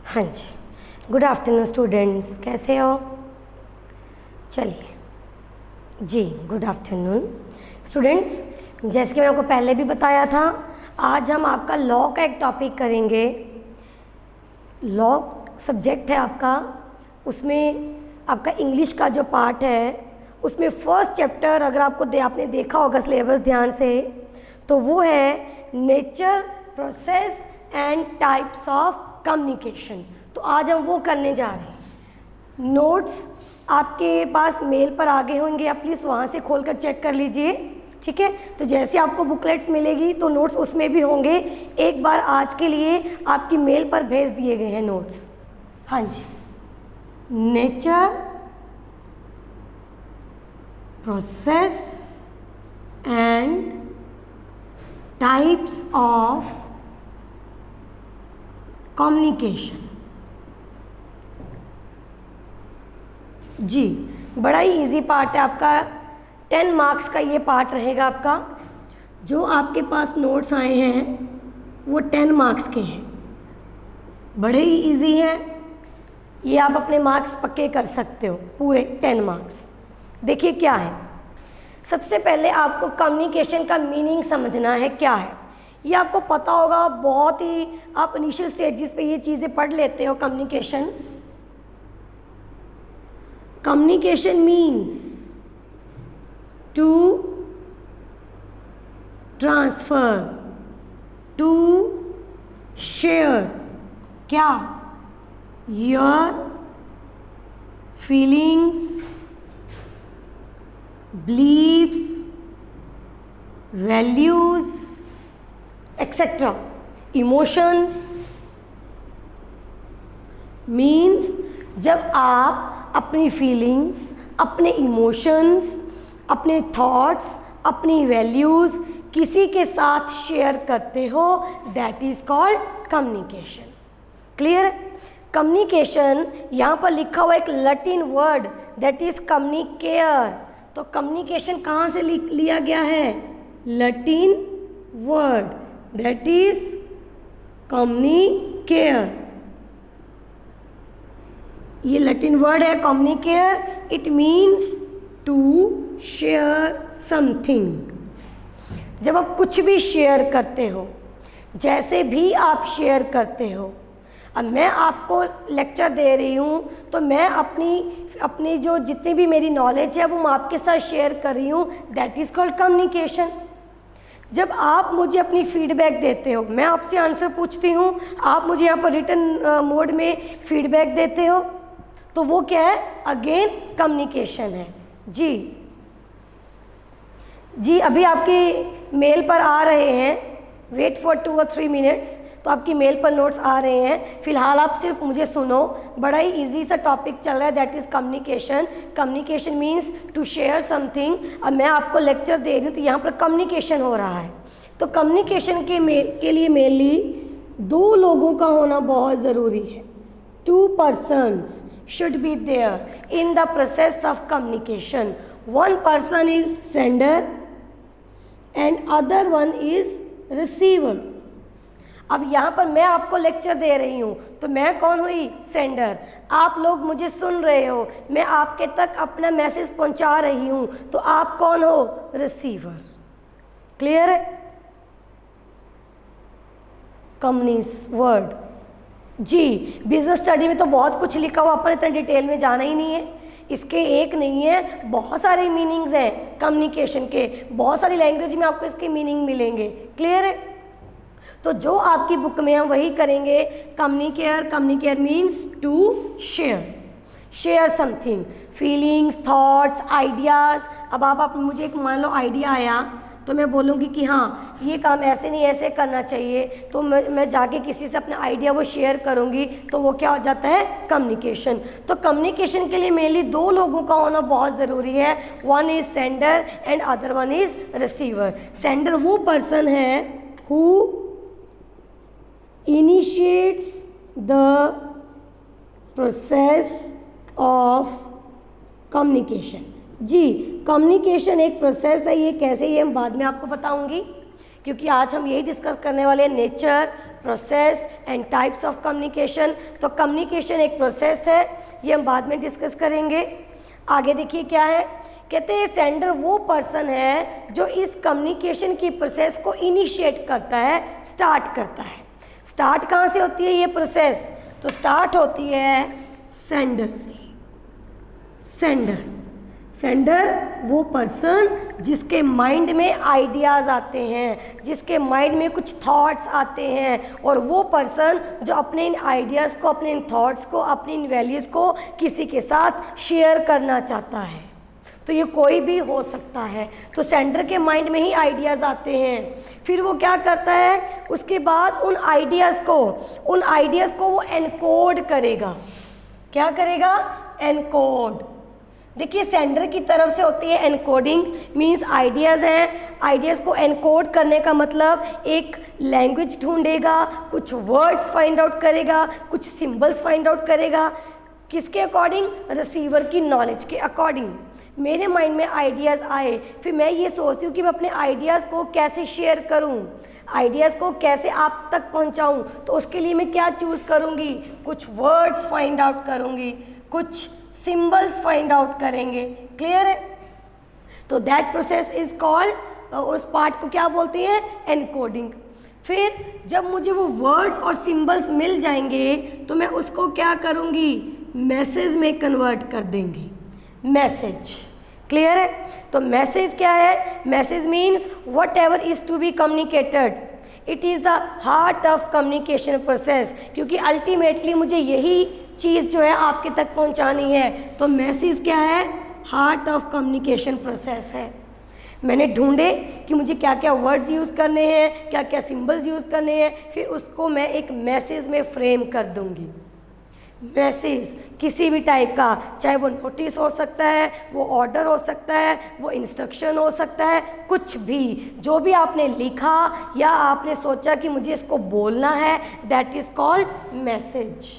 हाँ जी, good afternoon students, कैसे हो? चलिए जी, गुड आफ्टरनून स्टूडेंट्स। जैसे कि मैंने आपको पहले भी बताया था, आज हम आपका लॉ का एक टॉपिक करेंगे। लॉ सब्जेक्ट है आपका, उसमें आपका इंग्लिश का जो पार्ट है उसमें फर्स्ट चैप्टर अगर आपने देखा होगा सिलेबस ध्यान से, तो वो है nature, process and types of communication. तो आज हम वो करने जा रहे हैं। नोट्स आपके पास मेल पर आ गए होंगे, आप प्लीज़ वहाँ से खोल कर चेक कर लीजिए, ठीक है। तो जैसे आपको बुकलेट्स मिलेगी तो नोट्स उसमें भी होंगे। एक बार आज के लिए आपकी मेल पर भेज दिए गए हैं नोट्स। हाँ जी, nature, process and types of communication. जी, बड़ा ही इजी पार्ट है आपका, 10 मार्क्स का ये पार्ट रहेगा आपका। जो आपके पास नोट्स आए हैं वो 10 मार्क्स के हैं, बड़े ही इजी हैं। ये आप अपने मार्क्स पक्के कर सकते हो, पूरे 10 मार्क्स। देखिए क्या है, सबसे पहले आपको कम्युनिकेशन का मीनिंग समझना है क्या है। ये आपको पता होगा, बहुत ही आप इनिशियल स्टेजेस पे ये चीज़ें पढ़ लेते हो। Communication means to transfer, to share क्या, your feelings, beliefs, values, etc. Emotions means जब आप अपनी फीलिंग्स, अपने इमोशंस, अपने थॉट्स, अपनी वैल्यूज़ किसी के साथ शेयर करते हो, that is called communication. Clear? Communication यहाँ पर लिखा हुआ एक Latin word, that is communicare. तो कम्युनिकेशन कहाँ से लिया गया है? Latin word, that is communicare. ये लैटिन वर्ड है communicare. It means to share something. जब आप कुछ भी शेयर करते हो, जैसे भी आप शेयर करते हो, अब मैं आपको लेक्चर दे रही हूँ तो मैं अपनी जो जितनी भी मेरी नॉलेज है वो मैं आपके साथ शेयर कर रही हूँ, दैट इज़ कॉल्ड कम्युनिकेशन। जब आप मुझे अपनी फीडबैक देते हो, मैं आपसे आंसर पूछती हूँ, आप मुझे यहाँ पर रिटन मोड में फीडबैक देते हो, तो वो क्या है? अगेन कम्युनिकेशन है। जी अभी आपकी मेल पर आ रहे हैं, वेट फॉर 2 और 3 मिनट्स, तो आपकी मेल पर नोट्स आ रहे हैं। फिलहाल आप सिर्फ मुझे सुनो, बड़ा ही इजी सा टॉपिक चल रहा है, that is communication. Communication means to share something. अब मैं आपको लेक्चर दे रही हूँ तो यहाँ पर कम्युनिकेशन हो रहा है। तो कम्युनिकेशन के लिए मेनली 2 लोगों का होना बहुत ज़रूरी है। 2 persons should be there in the process of communication. One person is sender and other one is receiver. अब यहाँ पर मैं आपको लेक्चर दे रही हूँ तो मैं कौन हुई? सेंडर। आप लोग मुझे सुन रहे हो, मैं आपके तक अपना मैसेज पहुँचा रही हूँ, तो आप कौन हो? रिसीवर। क्लियर है? Communist word. जी, बिजनेस स्टडी में तो बहुत कुछ लिखा हुआ, अपन इतना डिटेल में जाना ही नहीं है। इसके एक नहीं है, बहुत सारे मीनिंग्स हैं कम्युनिकेशन के, बहुत सारी लैंग्वेज में आपको इसके मीनिंग मिलेंगे। क्लियर है? तो जो आपकी बुक में हम वही करेंगे। Communicare means to share something, feelings, thoughts, ideas. अब आप मुझे एक मान लो आइडिया आया तो मैं बोलूँगी कि हाँ ये काम ऐसे नहीं ऐसे करना चाहिए, तो मैं जाके किसी से अपना आइडिया वो शेयर करूँगी, तो वो क्या हो जाता है? कम्युनिकेशन। तो कम्युनिकेशन के लिए मेनली 2 लोगों का होना बहुत ज़रूरी है। One is sender and other one is receiver. Sender वो पर्सन है who initiates the process of communication। जी, कम्युनिकेशन एक प्रोसेस है। ये कैसे, ये हम बाद में आपको बताऊंगी, क्योंकि आज हम यही डिस्कस करने वाले हैं, nature, process and types of communication. तो कम्युनिकेशन एक प्रोसेस है, ये हम बाद में डिस्कस करेंगे। आगे देखिए क्या है, कहते हैं सेंडर वो पर्सन है जो इस कम्युनिकेशन की प्रोसेस को इनिशिएट करता है, स्टार्ट करता है। स्टार्ट कहाँ से होती है ये प्रोसेस? तो स्टार्ट होती है सेंडर से। सेंडर वो पर्सन जिसके माइंड में आइडियाज़ आते हैं, जिसके माइंड में कुछ थॉट्स आते हैं, और वो पर्सन जो अपने इन आइडियाज़ को, अपने इन थॉट्स को, अपनी इन वैल्यूज़ को किसी के साथ शेयर करना चाहता है। तो ये कोई भी हो सकता है। तो सेंडर के माइंड में ही आइडियाज़ आते हैं, फिर वो क्या करता है, उसके बाद उन आइडियाज़ को वो एनकोड करेगा। क्या करेगा? एनकोड। देखिए सेंडर की तरफ से होती है एनकोडिंग, मींस आइडियाज़ हैं, आइडियाज़ को एनकोड करने का मतलब एक लैंग्वेज ढूंढेगा, कुछ वर्ड्स फाइंड आउट करेगा, कुछ सिंबल्स फाइंड आउट करेगा। किसके अकॉर्डिंग? रिसीवर की नॉलेज के अकॉर्डिंग। मेरे माइंड में आइडियाज़ आए, फिर मैं ये सोचती हूँ कि मैं अपने आइडियाज़ को कैसे शेयर करूँ, आइडियाज़ को कैसे आप तक पहुँचाऊँ। तो उसके लिए मैं क्या चूज़ करूँगी? कुछ वर्ड्स फाइंड आउट करूँगी, कुछ सिंबल्स फाइंड आउट करेंगे। क्लियर है? तो दैट प्रोसेस इज कॉल्ड, उस पार्ट को क्या बोलते हैं? एनकोडिंग। फिर जब मुझे वो वर्ड्स और सिंबल्स मिल जाएंगे तो मैं उसको क्या करूँगी? मैसेज में कन्वर्ट कर देंगी। मैसेज। क्लियर है? तो मैसेज क्या है? Message means whatever is to be communicated, it is the heart of communication process. क्योंकि अल्टीमेटली मुझे यही चीज़ जो है आपके तक पहुंचानी है। तो मैसेज क्या है? हार्ट ऑफ कम्युनिकेशन प्रोसेस है। मैंने ढूंढे कि मुझे क्या क्या वर्ड्स यूज़ करने हैं, क्या क्या सिंबल्स यूज़ करने हैं, फिर उसको मैं एक मैसेज में फ्रेम कर दूंगी। मैसेज किसी भी टाइप का, चाहे वो नोटिस हो सकता है, वो ऑर्डर हो सकता है, वो इंस्ट्रक्शन हो सकता है, कुछ भी, जो भी आपने लिखा या आपने सोचा कि मुझे इसको बोलना है, that is called message.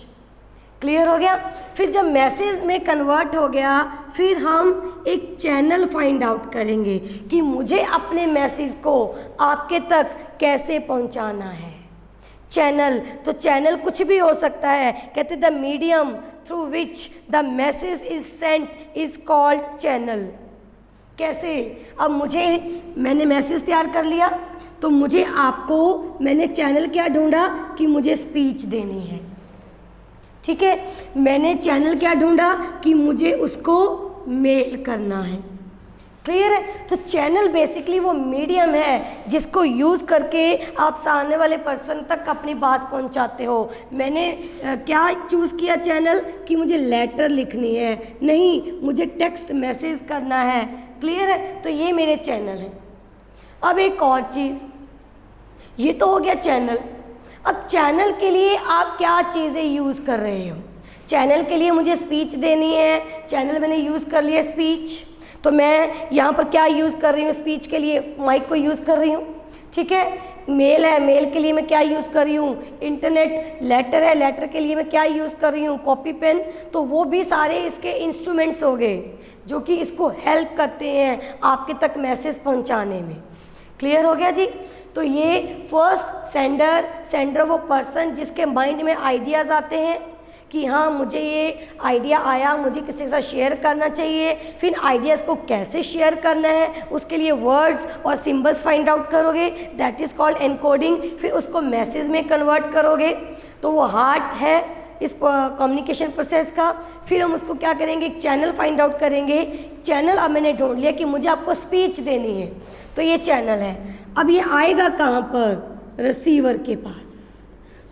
Clear हो गया? फिर जब मैसेज में कन्वर्ट हो गया, फिर हम एक चैनल फाइंड आउट करेंगे कि मुझे अपने मैसेज को आपके तक कैसे पहुंचाना है। चैनल, तो चैनल कुछ भी हो सकता है। कहते the medium through which the message is sent is called channel. कैसे? अब मैंने मैसेज तैयार कर लिया, तो मुझे आपको, मैंने चैनल क्या ढूंढा कि मुझे स्पीच देनी है। ठीक है, मैंने चैनल क्या ढूंढा कि मुझे उसको मेल करना है। क्लियर है? तो चैनल बेसिकली वो मीडियम है जिसको यूज़ करके आप सामने वाले पर्सन तक अपनी बात पहुंचाते हो। मैंने क्या चूज़ किया चैनल कि मुझे लेटर लिखनी है, नहीं, मुझे टेक्स्ट मैसेज करना है। क्लियर है? तो ये मेरे चैनल हैं। अब एक और चीज़, ये तो हो गया चैनल। अब चैनल के लिए आप क्या चीज़ें यूज़ कर रहे हो? चैनल के लिए मुझे स्पीच देनी है, चैनल मैंने यूज़ कर लिया स्पीच, तो मैं यहाँ पर क्या यूज़ कर रही हूँ? स्पीच के लिए माइक को यूज़ कर रही हूँ। ठीक है, मेल है, मेल के लिए मैं क्या यूज़ कर रही हूँ? इंटरनेट। लेटर है, लेटर के लिए मैं क्या यूज़ कर रही हूँ? Copy pen. तो वो भी सारे इसके इंस्ट्रूमेंट्स हो गए जो कि इसको हेल्प करते हैं आपके तक मैसेज पहुँचाने में। क्लियर हो गया जी? तो ये फर्स्ट सेंडर वो पर्सन जिसके माइंड में आइडियाज़ आते हैं कि हाँ मुझे ये आइडिया आया, मुझे किसी के साथ शेयर करना चाहिए। फिर आइडियाज़ को कैसे शेयर करना है, उसके लिए वर्ड्स और सिंबल्स फाइंड आउट करोगे, दैट इज़ कॉल्ड एनकोडिंग। फिर उसको मैसेज में कन्वर्ट करोगे, तो वो हार्ट है इस कम्युनिकेशन प्रोसेस का। फिर हम उसको क्या करेंगे? एक चैनल फाइंड आउट करेंगे। चैनल अब मैंने ढूंढ लिया कि मुझे आपको स्पीच देनी है, तो ये चैनल है। अब ये आएगा कहाँ पर? रिसीवर के पास।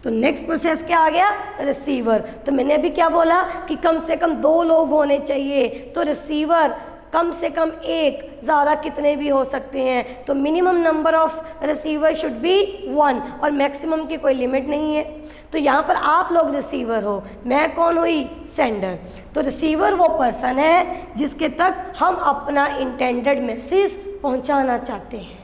तो नेक्स्ट प्रोसेस क्या आ गया? रिसीवर। तो मैंने अभी क्या बोला कि कम से कम 2 लोग होने चाहिए, तो रिसीवर कम से कम एक, ज़्यादा कितने भी हो सकते हैं। तो minimum number of receiver should be 1 और मैक्सिमम की कोई लिमिट नहीं है। तो यहाँ पर आप लोग रिसीवर हो, मैं कौन हुई? सेंडर। तो रिसीवर वो पर्सन है जिसके तक हम अपना इंटेंडेड मैसेज पहुँचाना चाहते हैं।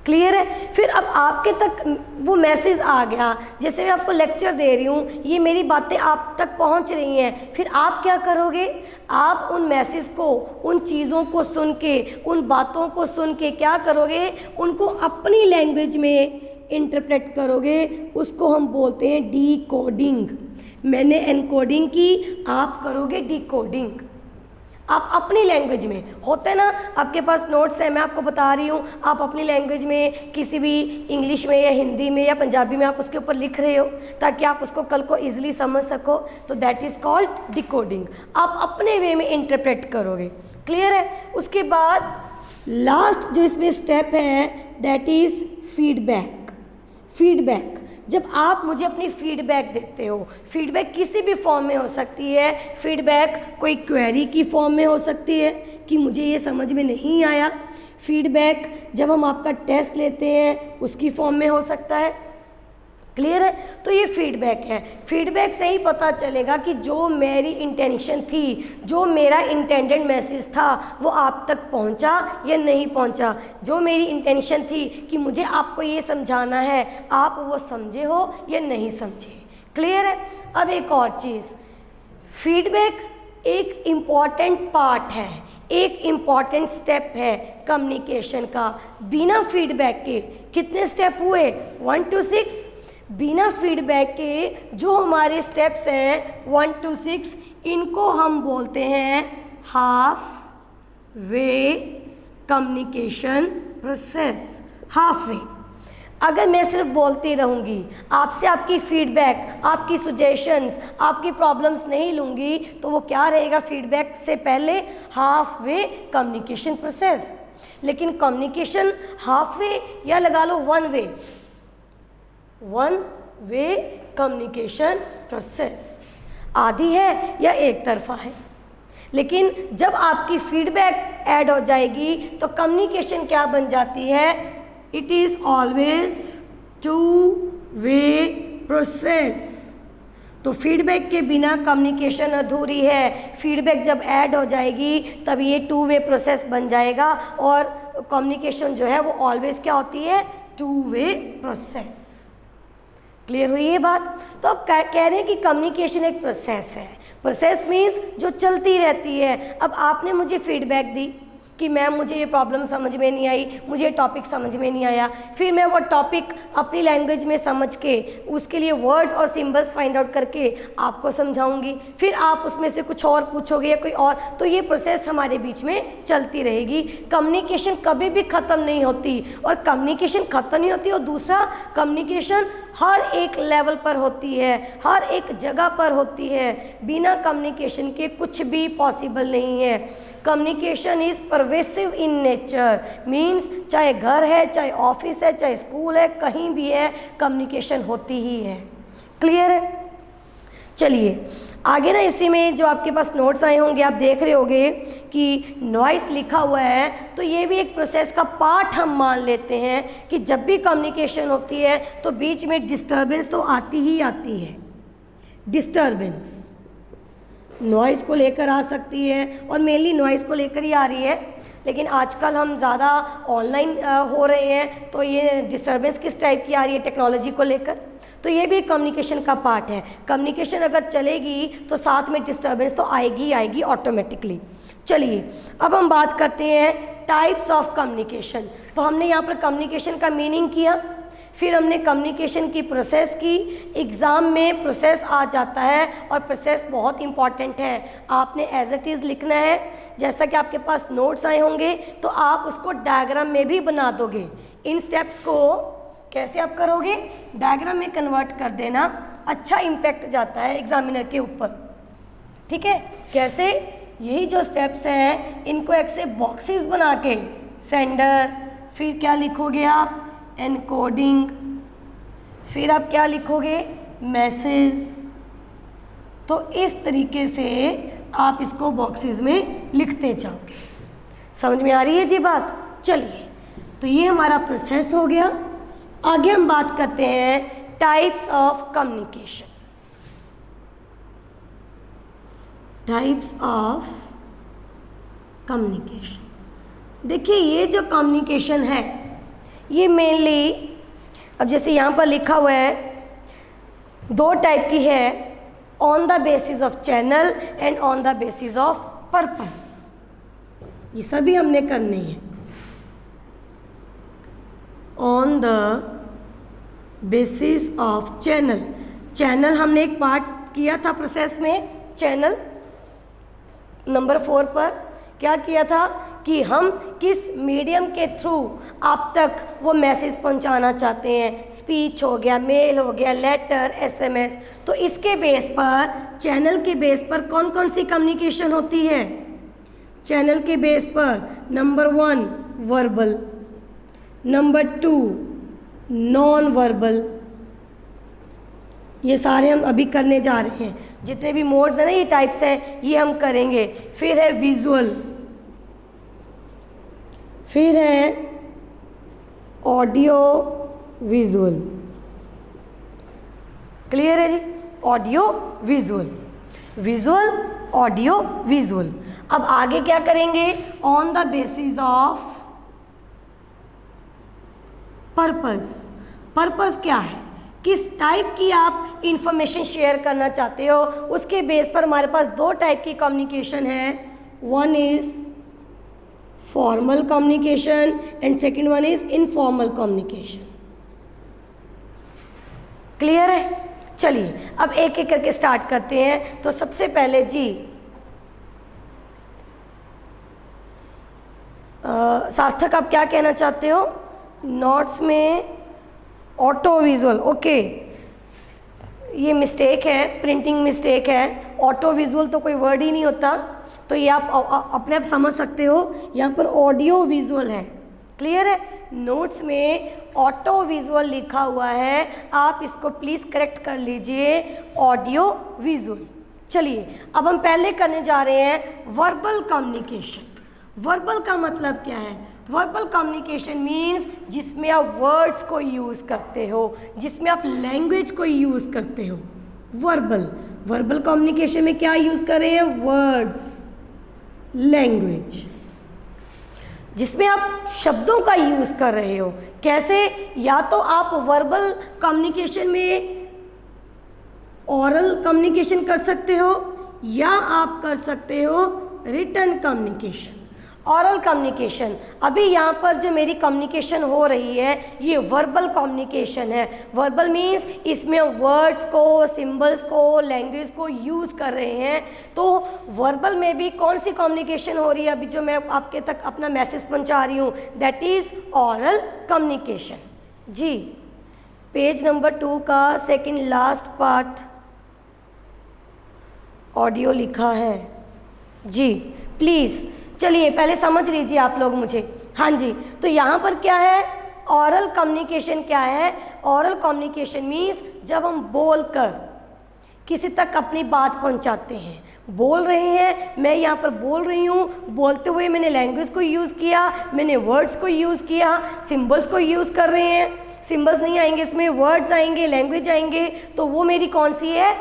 क्लियर है? फिर अब आपके तक वो मैसेज आ गया, जैसे मैं आपको लेक्चर दे रही हूँ, ये मेरी बातें आप तक पहुँच रही हैं, फिर आप क्या करोगे? आप उन मैसेज को, उन चीज़ों को सुन के, उन बातों को सुन के क्या करोगे? उनको अपनी लैंग्वेज में इंटरप्रेट करोगे उसको हम बोलते हैं डिकोडिंग। मैंने एनकोडिंग की, आप करोगे डिकोडिंग। आप अपनी लैंग्वेज में, होता है ना आपके पास नोट्स है, मैं आपको बता रही हूँ, आप अपनी लैंग्वेज में किसी भी इंग्लिश में या हिंदी में या पंजाबी में आप उसके ऊपर लिख रहे हो ताकि आप उसको कल को ईजिली समझ सको, तो दैट इज़ कॉल्ड डिकोडिंग। आप अपने वे में इंटरप्रेट करोगे। क्लियर है? उसके बाद लास्ट जो इसमें स्टेप है दैट इज़ फीडबैक। फीडबैक, जब आप मुझे अपनी फीडबैक देते हो, फीडबैक किसी भी फॉर्म में हो सकती है। फीडबैक कोई क्वेरी की फॉर्म में हो सकती है कि मुझे ये समझ में नहीं आया। फीडबैक जब हम आपका टेस्ट लेते हैं उसकी फॉर्म में हो सकता है। क्लियर है? तो ये फीडबैक है। फीडबैक से ही पता चलेगा कि जो मेरी इंटेंशन थी, जो मेरा इंटेंडेड मैसेज था वो आप तक पहुंचा या नहीं पहुंचा। जो मेरी इंटेंशन थी कि मुझे आपको ये समझाना है, आप वो समझे हो या नहीं समझे। क्लियर है? अब एक और चीज़, फीडबैक एक इम्पॉर्टेंट पार्ट है, एक इम्पॉर्टेंट स्टेप है कम्युनिकेशन का। बिना फीडबैक के कितने स्टेप हुए? 1 to 6। बिना फीडबैक के जो हमारे स्टेप्स हैं 1 to 6, इनको हम बोलते हैं half way communication process. Half way. अगर मैं सिर्फ बोलती रहूँगी, आपसे आपकी फीडबैक, आपकी सजेशंस, आपकी प्रॉब्लम्स नहीं लूँगी, तो वो क्या रहेगा? फीडबैक से पहले हाफ वे कम्युनिकेशन प्रोसेस। लेकिन कम्युनिकेशन हाफ वे या लगा लो 1 वे, 1 वे कम्युनिकेशन प्रोसेस। आधी है या एक तरफा है। लेकिन जब आपकी फीडबैक ऐड हो जाएगी तो कम्युनिकेशन क्या बन जाती है? It is always 2 way process. तो फीडबैक के बिना कम्युनिकेशन अधूरी है। फीडबैक जब ऐड हो जाएगी तब ये 2 वे प्रोसेस बन जाएगा और कम्युनिकेशन जो है वो ऑलवेज क्या होती है? 2 वे प्रोसेस। क्लियर हुई ये बात? तो अब कह रहे हैं कि कम्युनिकेशन एक प्रोसेस है। प्रोसेस मीन्स जो चलती रहती है। अब आपने मुझे फीडबैक दी कि मैम मुझे ये प्रॉब्लम समझ में नहीं आई, मुझे ये टॉपिक समझ में नहीं आया। फिर मैं वो टॉपिक अपनी लैंग्वेज में समझ के उसके लिए वर्ड्स और सिंबल्स फाइंड आउट करके आपको समझाऊंगी। फिर आप उसमें से कुछ और पूछोगे या कोई और, तो ये प्रोसेस हमारे बीच में चलती रहेगी। कम्युनिकेशन कभी भी ख़त्म नहीं होती, और कम्युनिकेशन ख़त्म नहीं होती। और दूसरा, कम्युनिकेशन हर एक लेवल पर होती है, हर एक जगह पर होती है। बिना कम्युनिकेशन के कुछ भी पॉसिबल नहीं है। Communication is pervasive in nature, means चाहे घर है, चाहे ऑफिस है, चाहे स्कूल है, कहीं भी है कम्युनिकेशन होती ही है। क्लियर है? चलिए आगे ना, इसी में जो आपके पास नोट्स आए होंगे आप देख रहे होंगे कि नॉइस लिखा हुआ है, तो ये भी एक प्रोसेस का पार्ट हम मान लेते हैं कि जब भी कम्युनिकेशन होती है तो बीच में डिस्टर्बेंस तो आती ही आती है। डिस्टर्बेंस नॉइस को लेकर आ सकती है और मेनली नॉइस को लेकर ही आ रही है, लेकिन आजकल हम ज़्यादा ऑनलाइन हो रहे हैं, तो ये डिस्टर्बेंस किस टाइप की आ रही है? टेक्नोलॉजी को लेकर। तो ये भी कम्युनिकेशन का पार्ट है। कम्युनिकेशन अगर चलेगी तो साथ में डिस्टर्बेंस तो आएगी ही आएगी ऑटोमेटिकली। चलिए अब हम बात करते हैं टाइप्स ऑफ कम्युनिकेशन। तो हमने यहाँ पर कम्युनिकेशन का मीनिंग किया, फिर हमने कम्युनिकेशन की प्रोसेस की। एग्ज़ाम में प्रोसेस आ जाता है और प्रोसेस बहुत इंपॉर्टेंट है। आपने एज इट इज़ लिखना है। जैसा कि आपके पास नोट्स आए होंगे तो आप उसको डायग्राम में भी बना दोगे। इन स्टेप्स को कैसे आप करोगे? डायग्राम में कन्वर्ट कर देना, अच्छा इम्पैक्ट जाता है एग्जामिनर के ऊपर। ठीक है? कैसे? यही जो स्टेप्स हैं इनको ऐसे बॉक्सेस बना के, सेंडर, फिर क्या लिखोगे आप? एनकोडिंग, फिर आप क्या लिखोगे? मैसेज। तो इस तरीके से आप इसको बॉक्सेस में लिखते जाओगे। समझ में आ रही है जी बात? चलिए, तो ये हमारा प्रोसेस हो गया। आगे हम बात करते हैं types of communication. Types of communication. देखिए ये जो कम्युनिकेशन है ये मेनली, अब जैसे यहाँ पर लिखा हुआ है, 2 टाइप की है, on the basis of channel and on the basis of purpose. ये सभी हमने करनी है। On the basis of channel. Channel हमने एक पार्ट किया था प्रोसेस में, चैनल नंबर 4 पर क्या किया था कि हम किस मीडियम के थ्रू आप तक वो मैसेज पहुंचाना चाहते हैं। स्पीच हो गया, मेल हो गया, लेटर, एसएमएस। तो इसके बेस पर, चैनल के बेस पर कौन कौन सी कम्युनिकेशन होती है? चैनल के बेस पर number 1 verbal, number 2 non verbal. ये सारे हम अभी करने जा रहे हैं, जितने भी मोड्स हैं ना, ये टाइप्स हैं, ये हम करेंगे। फिर है विजुअल, फिर है ऑडियो विजुअल। क्लियर है जी? Audio visual, visual, audio visual. अब आगे क्या करेंगे? On the basis of purpose. Purpose क्या है? किस टाइप की आप इंफॉर्मेशन शेयर करना चाहते हो, उसके बेस पर हमारे पास 2 टाइप की कम्युनिकेशन है। One is formal communication and second one is informal communication. Clear है? चलिए अब एक एक करके स्टार्ट करते हैं। तो सबसे पहले जी सार्थक, आप क्या कहना चाहते हो? नोट्स में ऑटो विजुअल, ओके, ये मिस्टेक है, प्रिंटिंग मिस्टेक है। ऑटो विजुअल तो कोई वर्ड ही नहीं होता, तो ये आप अपने आप समझ सकते हो। यहाँ पर ऑडियो विजुअल है। क्लियर है? नोट्स में ऑटो विजुअल लिखा हुआ है, आप इसको प्लीज़ करेक्ट कर लीजिए, ऑडियो विजुअल। चलिए अब हम पहले करने जा रहे हैं वर्बल कम्युनिकेशन। वर्बल का मतलब क्या है? वर्बल कम्युनिकेशन मीन्स जिसमें आप वर्ड्स को यूज़ करते हो, जिसमें आप लैंग्वेज को यूज़ करते हो। वर्बल, वर्बल कम्युनिकेशन में क्या यूज़ कर रहे हैं? वर्ड्स, लैंग्वेज, जिसमें आप शब्दों का यूज़ कर रहे हो। कैसे? या तो आप वर्बल कम्युनिकेशन में ओरल कम्युनिकेशन कर सकते हो, या आप कर सकते हो रिटन कम्युनिकेशन। ऑरल कम्युनिकेशन, अभी यहाँ पर जो मेरी कम्युनिकेशन हो रही है ये वर्बल कम्युनिकेशन है। वर्बल मीन्स इसमें वर्ड्स को, सिंबल्स को, लैंग्वेज को यूज़ कर रहे हैं। तो वर्बल में भी कौन सी कम्युनिकेशन हो रही है अभी जो मैं आपके तक अपना मैसेज पहुँचा रही हूँ? That is oral communication. जी पेज नंबर 2 का सेकेंड लास्ट पार्ट ऑडियो लिखा है जी, प्लीज़। चलिए पहले समझ लीजिए आप लोग मुझे। हाँ जी, तो यहाँ पर क्या है? ऑरल कम्युनिकेशन क्या है? ऑरल कम्युनिकेशन मीन्स जब हम बोलकर किसी तक अपनी बात पहुँचाते हैं। बोल रहे हैं, मैं यहाँ पर बोल रही हूँ, बोलते हुए मैंने लैंग्वेज को यूज़ किया, मैंने वर्ड्स को यूज़ किया, सिम्बल्स को यूज़ कर रहे हैं। सिम्बल्स नहीं आएंगे इसमें, वर्ड्स आएंगे, लैंग्वेज आएंगे, तो वो मेरी कौन सी है?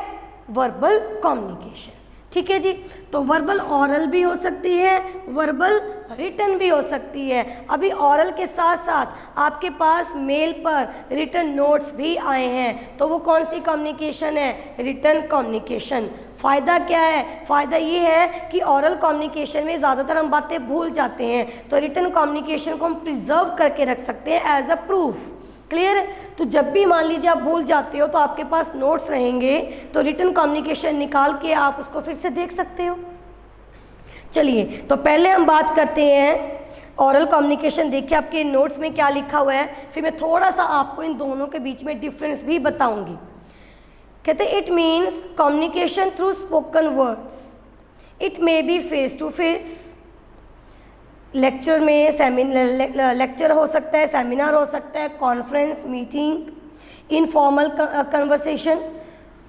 Verbal communication. ठीक है जी। तो वर्बल ऑरल भी हो सकती है, वर्बल रिटन भी हो सकती है। अभी ऑरल के साथ साथ आपके पास मेल पर रिटन नोट्स भी आए हैं, तो वो कौन सी कम्युनिकेशन है? Written communication. फ़ायदा क्या है? फ़ायदा ये है कि ऑरल कम्युनिकेशन में ज़्यादातर हम बातें भूल जाते हैं, तो रिटन कम्युनिकेशन को हम प्रिजर्व करके रख सकते हैं एज अ प्रूफ। क्लियर है? तो जब भी मान लीजिए आप भूल जाते हो तो आपके पास नोट्स रहेंगे, तो रिटन कम्युनिकेशन निकाल के आप उसको फिर से देख सकते हो। चलिए तो पहले हम बात करते हैं ऑरल कम्युनिकेशन। देखिए आपके नोट्स में क्या लिखा हुआ है, फिर मैं थोड़ा सा आपको इन दोनों के बीच में डिफरेंस भी बताऊंगी। कहते हैं it means communication through spoken words, it may be face to face, lecture में लेक्चर हो सकता है, सेमिनार हो सकता है, conference, meeting, informal conversation.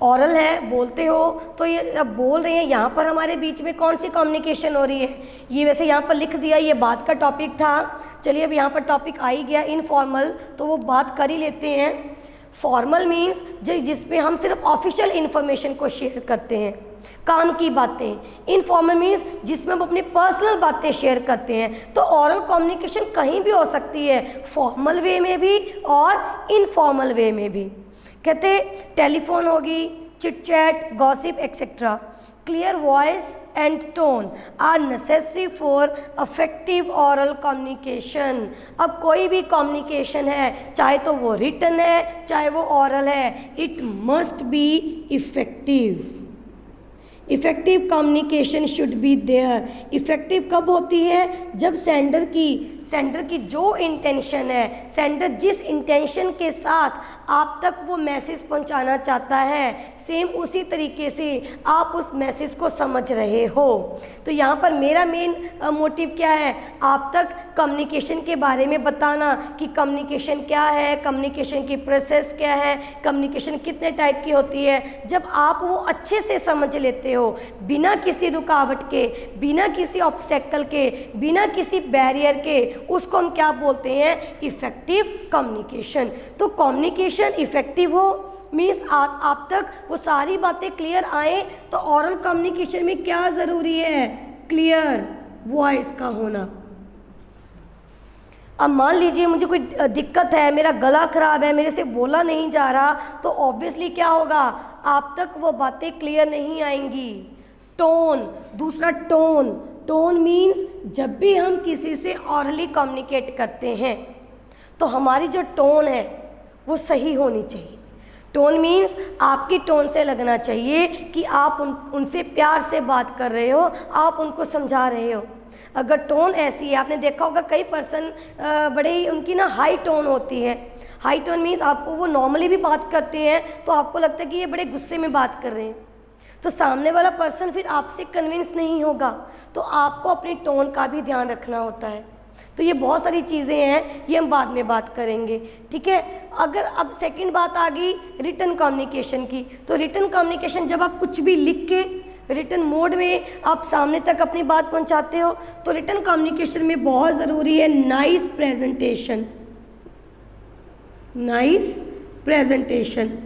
Oral है, बोलते हो, तो ये अब बोल रहे हैं, यहाँ पर हमारे बीच में कौन सी कम्युनिकेशन हो रही है? ये वैसे यहाँ पर लिख दिया, ये बात का टॉपिक था। चलिए अब यहाँ पर टॉपिक आ ही गया इनफॉर्मल, तो वो बात कर ही लेते हैं। फॉर्मल मीन्स जिसमें हम सिर्फ ऑफिशियल इन्फॉर्मेशन को शेयर करते हैं, काम की बातें। इनफॉर्मल मीन्स जिसमें हम अपनी पर्सनल बातें शेयर करते हैं। तो ऑरल कम्युनिकेशन कहीं भी हो सकती है, फॉर्मल वे में भी और इनफॉर्मल वे में भी। कहते टेलीफोन होगी, chit chat, gossip etcetera. Clear voice and tone are necessary for effective oral communication. अब कोई भी कम्युनिकेशन है, चाहे तो वो रिटन है चाहे वो ऑरल है, it must be effective. Effective communication should be there. Effective कब होती है? जब सेंडर की जो इंटेंशन है, सेंडर जिस इंटेंशन के साथ आप तक वो मैसेज पहुंचाना चाहता है, सेम उसी तरीके से आप उस मैसेज को समझ रहे हो। तो यहाँ पर मेरा मेन मोटिव क्या है? आप तक कम्युनिकेशन के बारे में बताना कि कम्युनिकेशन क्या है, कम्युनिकेशन की प्रोसेस क्या है, कम्युनिकेशन कितने टाइप की होती है। जब आप वो अच्छे से समझ लेते हो, बिना किसी रुकावट के, बिना किसी ऑब्स्टेकल के, बिना किसी बैरियर के, उसको हम क्या बोलते हैं? Effective communication. तो कम्युनिकेशन इफ़ेक्टिव हो मीन्स आप तक वो सारी बातें क्लियर आए। तो ऑरल कम्युनिकेशन में क्या ज़रूरी है? क्लियर वॉइस का होना। अब मान लीजिए मुझे कोई दिक्कत है, मेरा गला ख़राब है, मेरे से बोला नहीं जा रहा, तो ऑब्वियसली क्या होगा? आप तक वो बातें क्लियर नहीं आएंगी। टोन, दूसरा टोन मीन्स जब भी हम किसी से ऑरली कम्युनिकेट करते हैं तो हमारी जो टोन है वो सही होनी चाहिए। टोन मीन्स आपकी टोन से लगना चाहिए कि आप उनसे प्यार से बात कर रहे हो, आप उनको समझा रहे हो। अगर टोन ऐसी है, आपने देखा होगा कई पर्सन बड़े ही उनकी ना हाई टोन होती है। हाई टोन मीन्स आपको वो नॉर्मली भी बात करते हैं तो आपको लगता है कि ये बड़े गुस्से में बात कर रहे हैं, तो सामने वाला पर्सन फिर आपसे कन्विंस नहीं होगा। तो आपको अपनी टोन का भी ध्यान रखना होता है। तो ये बहुत सारी चीज़ें हैं, ये हम बाद में बात करेंगे, ठीक है। अगर अब सेकंड बात आ गई रिटन कम्युनिकेशन की, तो रिटन कम्युनिकेशन जब आप कुछ भी लिख के रिटन मोड में आप सामने तक अपनी बात पहुंचाते हो, तो रिटन कम्युनिकेशन में बहुत ज़रूरी है नाइस प्रेजेंटेशन। Nice presentation.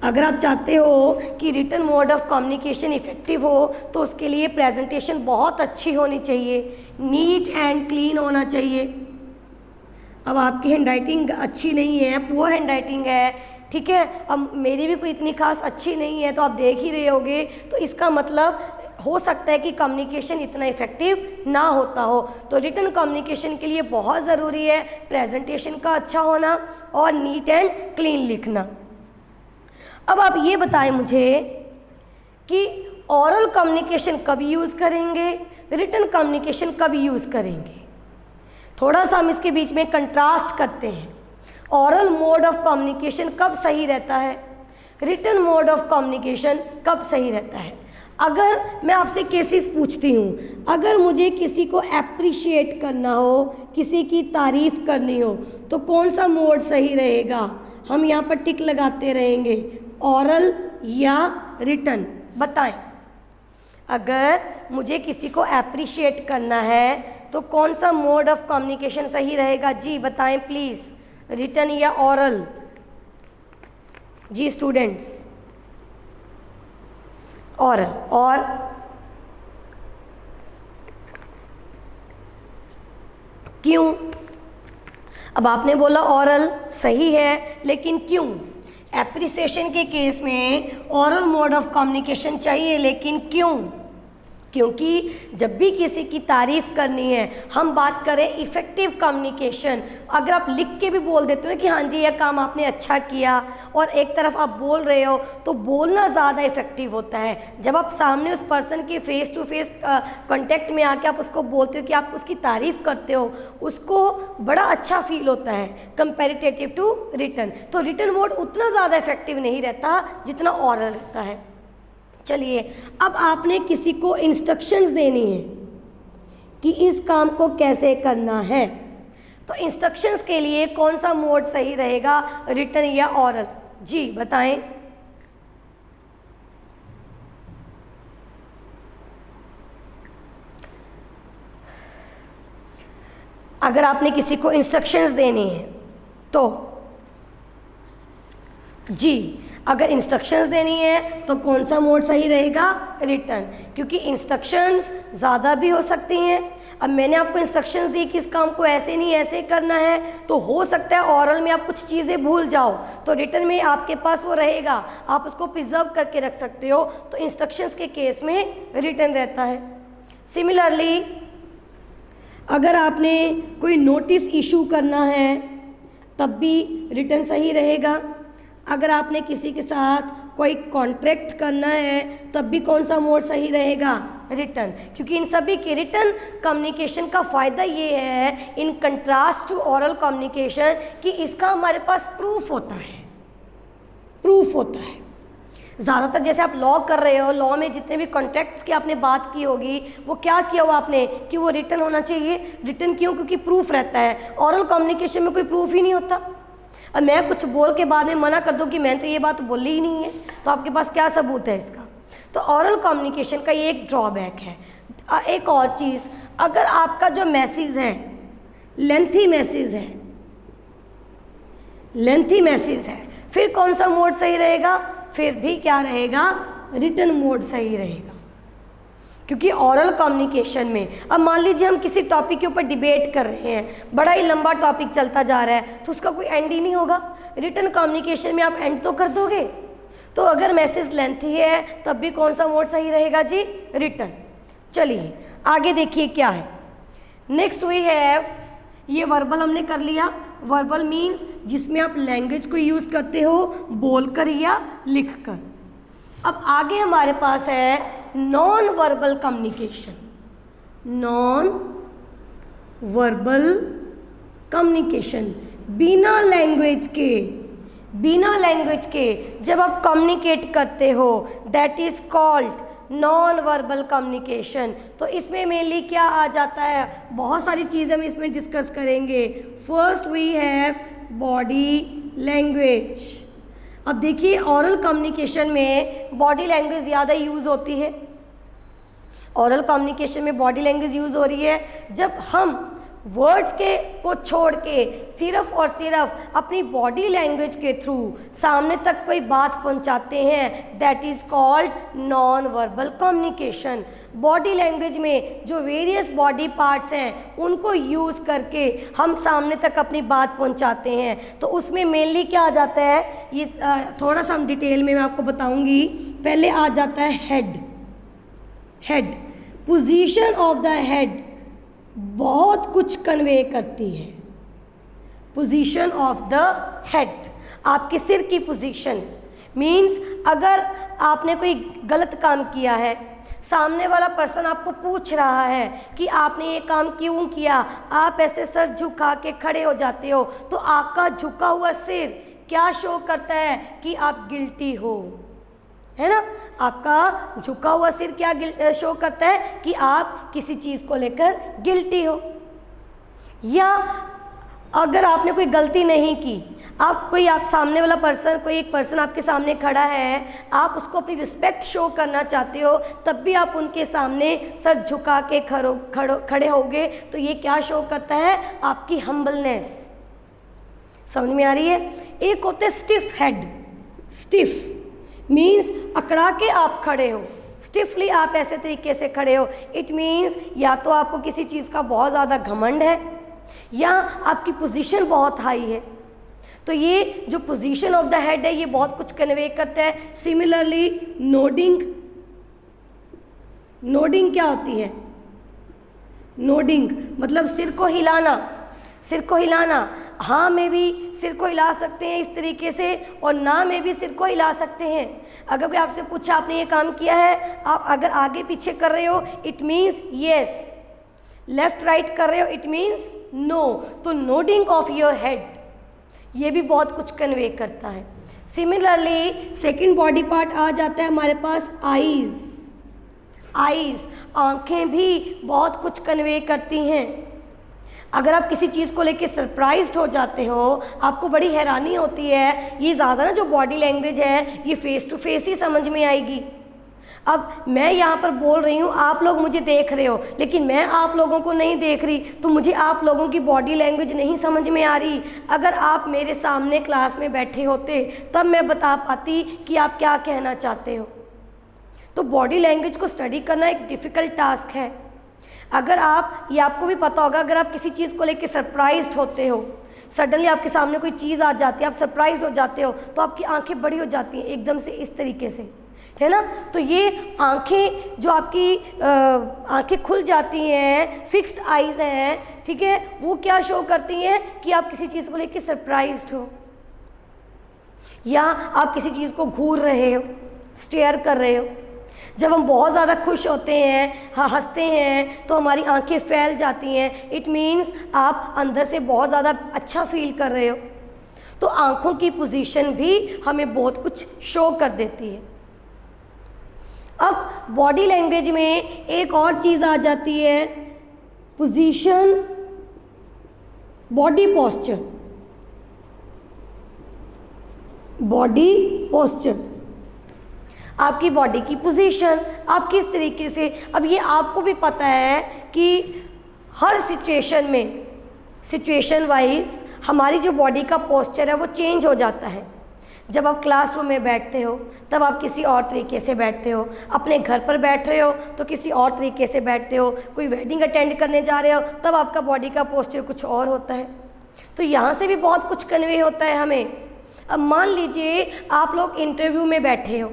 अगर आप चाहते हो कि written mode of communication effective हो तो उसके लिए प्रेजेंटेशन बहुत अच्छी होनी चाहिए, नीट एंड क्लीन होना चाहिए। अब आपकी हैंडराइटिंग अच्छी नहीं है, पुअर हैंडराइटिंग है, ठीक है, अब मेरी भी कोई इतनी खास अच्छी नहीं है, तो आप देख ही रहे होगे, तो इसका मतलब हो सकता है कि कम्युनिकेशन इतना इफेक्टिव ना होता हो। तो रिटन कम्युनिकेशन के लिए बहुत ज़रूरी है प्रेजेंटेशन का अच्छा होना और नीट एंड क्लीन लिखना। अब आप ये बताएं मुझे कि ओरल कम्युनिकेशन कब यूज़ करेंगे, रिटन कम्युनिकेशन कब यूज़ करेंगे। थोड़ा सा हम इसके बीच में कंट्रास्ट करते हैं। ओरल मोड ऑफ कम्युनिकेशन कब सही रहता है, रिटन मोड ऑफ कम्युनिकेशन कब सही रहता है। अगर मैं आपसे केसेस पूछती हूँ, अगर मुझे किसी को एप्रिशिएट करना हो, किसी की तारीफ़ करनी हो, तो कौन सा मोड सही रहेगा? हम यहाँ पर टिक लगाते रहेंगे, ओरल या रिटन, बताएं। अगर मुझे किसी को एप्रिशिएट करना है तो कौन सा मोड ऑफ कम्युनिकेशन सही रहेगा? जी बताएं प्लीज़, रिटन या ओरल? जी स्टूडेंट्स, ओरल। और क्यों? अब आपने बोला ओरल सही है, लेकिन क्यों? एप्रिसिएशन के केस में ओरल मोड ऑफ कम्युनिकेशन चाहिए, लेकिन क्यों? क्योंकि जब भी किसी की तारीफ़ करनी है, हम बात करें इफ़ेक्टिव कम्युनिकेशन, अगर आप लिख के भी बोल देते हो ना कि हाँ जी यह काम आपने अच्छा किया, और एक तरफ आप बोल रहे हो, तो बोलना ज़्यादा इफ़ेक्टिव होता है। जब आप सामने उस पर्सन की फ़ेस टू फेस कांटेक्ट में आके आप उसको बोलते हो कि आप उसकी तारीफ़ करते हो, उसको बड़ा अच्छा फील होता है कंपैरेटिव टू रिटन। तो रिटन मोड उतना ज़्यादा इफ़ेक्टिव नहीं रहता जितना ओरल रहता है। चलिए, अब आपने किसी को इंस्ट्रक्शंस देनी है कि इस काम को कैसे करना है, तो इंस्ट्रक्शंस के लिए कौन सा मोड सही रहेगा, रिटन या ओरल? जी बताएं। अगर आपने किसी को इंस्ट्रक्शंस देनी है तो जी अगर इंस्ट्रक्शंस देनी है तो कौन सा मोड सही रहेगा? रिटन, क्योंकि इंस्ट्रक्शंस ज़्यादा भी हो सकती हैं। अब मैंने आपको इंस्ट्रक्शंस दी कि इस काम को ऐसे नहीं ऐसे करना है, तो हो सकता है ऑरल में आप कुछ चीज़ें भूल जाओ, तो रिटन में आपके पास वो रहेगा, आप उसको प्रिजर्व करके रख सकते हो। तो इंस्ट्रक्शंस के केस में रिटन रहता है। सिमिलरली अगर आपने कोई नोटिस इशू करना है तब भी रिटन सही रहेगा। अगर आपने किसी के साथ कोई कॉन्ट्रैक्ट करना है तब भी कौन सा मोड सही रहेगा? रिटन, क्योंकि इन सभी के रिटन कम्युनिकेशन का फ़ायदा ये है in contrast to oral communication कि इसका हमारे पास प्रूफ होता है। ज़्यादातर जैसे आप लॉ कर रहे हो, लॉ में जितने भी कॉन्ट्रैक्ट्स की आपने बात की होगी वो क्या किया हुआ आपने कि वो रिटन होना चाहिए। रिटन क्यों? क्योंकि प्रूफ रहता है। ओरल कम्युनिकेशन में कोई प्रूफ ही नहीं होता। अब मैं कुछ बोल के बाद में मना कर दूं कि मैंने तो ये बात बोली ही नहीं है, तो आपके पास क्या सबूत है इसका? तो ओरल कम्युनिकेशन का ये एक ड्रॉबैक है। एक और चीज़, अगर आपका जो मैसेज है लेंथी मैसेज है, फिर कौन सा मोड सही रहेगा? फिर भी क्या रहेगा? रिटन मोड सही रहेगा, क्योंकि ओरल कम्युनिकेशन में अब मान लीजिए हम किसी टॉपिक के ऊपर डिबेट कर रहे हैं, बड़ा ही लंबा टॉपिक चलता जा रहा है, तो उसका कोई एंड ही नहीं होगा। रिटन कम्युनिकेशन में आप एंड तो कर दोगे। तो अगर मैसेज लेंथी है तब भी कौन सा मोड सही रहेगा जी? रिटन। चलिए आगे देखिए क्या है। नेक्स्ट वी हैव, ये वर्बल हमने कर लिया। वर्बल मीन्स जिसमें आप लैंग्वेज को यूज़ करते हो बोलकर या लिखकर। अब आगे हमारे पास है non verbal communication. Non verbal communication, बिना लैंग्वेज के जब आप कम्युनिकेट करते हो, that is called non verbal communication. तो इसमें मेनली क्या आ जाता है? बहुत सारी चीज़ें हम इसमें डिस्कस करेंगे। First we have body language. अब देखिए ओरल कम्युनिकेशन में बॉडी लैंग्वेज ज़्यादा यूज़ होती है। ओरल कम्युनिकेशन में बॉडी लैंग्वेज यूज़ हो रही है जब हम वर्ड्स के को छोड़ के सिर्फ और सिर्फ अपनी बॉडी लैंग्वेज के थ्रू सामने तक कोई बात पहुंचाते हैं, that is called non verbal communication. Body language में जो वेरियस बॉडी पार्ट्स हैं उनको यूज़ करके हम सामने तक अपनी बात पहुंचाते हैं। तो उसमें मेनली क्या आ जाता है, ये थोड़ा सा हम डिटेल में मैं आपको बताऊंगी। पहले आ जाता है head. Position of the head बहुत कुछ कन्वे करती है। पोजीशन ऑफ द हेड, आपके सिर की पोजीशन मीन्स अगर आपने कोई गलत काम किया है, सामने वाला पर्सन आपको पूछ रहा है कि आपने ये काम क्यों किया, आप ऐसे सर झुका के खड़े हो जाते हो, तो आपका झुका हुआ सिर क्या शो करता है कि आप गिल्टी हो, है ना। आपका झुका हुआ सिर क्या शो करता है कि आप किसी चीज़ को लेकर गिल्टी हो। या अगर आपने कोई गलती नहीं की, आप सामने वाला पर्सन, कोई एक पर्सन आपके सामने खड़ा है, आप उसको अपनी रिस्पेक्ट शो करना चाहते हो, तब भी आप उनके सामने सर झुका के खड़े होगे, तो ये क्या शो करता है? आपकी हम्बलनेस। समझ में आ रही है। एक होते है स्टिफ हेड। स्टिफ मीन्स अकड़ा के आप खड़े हो, स्टिफली आप ऐसे तरीके से खड़े हो। इट मीन्स या तो आपको किसी चीज़ का बहुत ज़्यादा घमंड है या आपकी पोजीशन बहुत हाई है। तो ये जो पोजीशन ऑफ द हेड है ये बहुत कुछ कन्वे करता है। सिमिलरली नोडिंग क्या होती है? नोडिंग मतलब सिर को हिलाना। हाँ में भी सिर को हिला सकते हैं इस तरीके से, और ना में भी सिर को हिला सकते हैं। अगर कोई आपसे पूछा आपने ये काम किया है, आप अगर आगे पीछे कर रहे हो it means yes, left right कर रहे हो इट मीन्स नो। तो नोडिंग ऑफ योर हेड ये भी बहुत कुछ कन्वे करता है। सिमिलरली सेकंड बॉडी पार्ट आ जाता है हमारे पास आईज। आँखें भी बहुत कुछ कन्वे करती हैं। अगर आप किसी चीज़ को लेकर सरप्राइज्ड हो जाते हो, आपको बड़ी हैरानी होती है, ये ज़्यादा ना जो बॉडी लैंग्वेज है ये फेस टू फेस ही समझ में आएगी। अब मैं यहाँ पर बोल रही हूँ, आप लोग मुझे देख रहे हो, लेकिन मैं आप लोगों को नहीं देख रही, तो मुझे आप लोगों की बॉडी लैंग्वेज नहीं समझ में आ रही। अगर आप मेरे सामने क्लास में बैठे होते तब मैं बता पाती कि आप क्या कहना चाहते हो। तो बॉडी लैंग्वेज को स्टडी करना एक डिफ़िकल्ट टास्क है। अगर आप, ये आपको भी पता होगा, अगर आप किसी चीज़ को लेकर सरप्राइज्ड होते हो, सडनली आपके सामने कोई चीज़ आ जाती है, आप सरप्राइज हो जाते हो, तो आपकी आंखें बड़ी हो जाती हैं एकदम से, इस तरीके से, है ना। तो ये आंखें, जो आपकी आंखें खुल जाती हैं, फिक्स्ड आइज़ हैं, ठीक है, वो क्या शो करती हैं कि आप किसी चीज़ को लेकर सरप्राइज्ड हो, या आप किसी चीज़ को घूर रहे हो, स्टेयर कर रहे हो। जब हम बहुत ज़्यादा खुश होते हैं, हंसते हैं, तो हमारी आंखें फैल जाती हैं। इट मीन्स आप अंदर से बहुत ज़्यादा अच्छा फील कर रहे हो। तो आंखों की पोजीशन भी हमें बहुत कुछ शो कर देती है। अब बॉडी लैंग्वेज में एक और चीज़ आ जाती है, position, body posture. Body posture, आपकी बॉडी की पोजीशन, आप किस तरीके से, अब ये आपको भी पता है कि हर सिचुएशन में, सिचुएशन वाइज हमारी जो बॉडी का पोस्चर है वो चेंज हो जाता है। जब आप क्लासरूम में बैठते हो तब आप किसी और तरीके से बैठते हो, अपने घर पर बैठ रहे हो तो किसी और तरीके से बैठते हो, कोई वेडिंग अटेंड करने जा रहे हो तब आपका बॉडी का पोस्चर कुछ और होता है। तो यहाँ से भी बहुत कुछ कन्वे होता है हमें। अब मान लीजिए आप लोग इंटरव्यू में बैठे हो,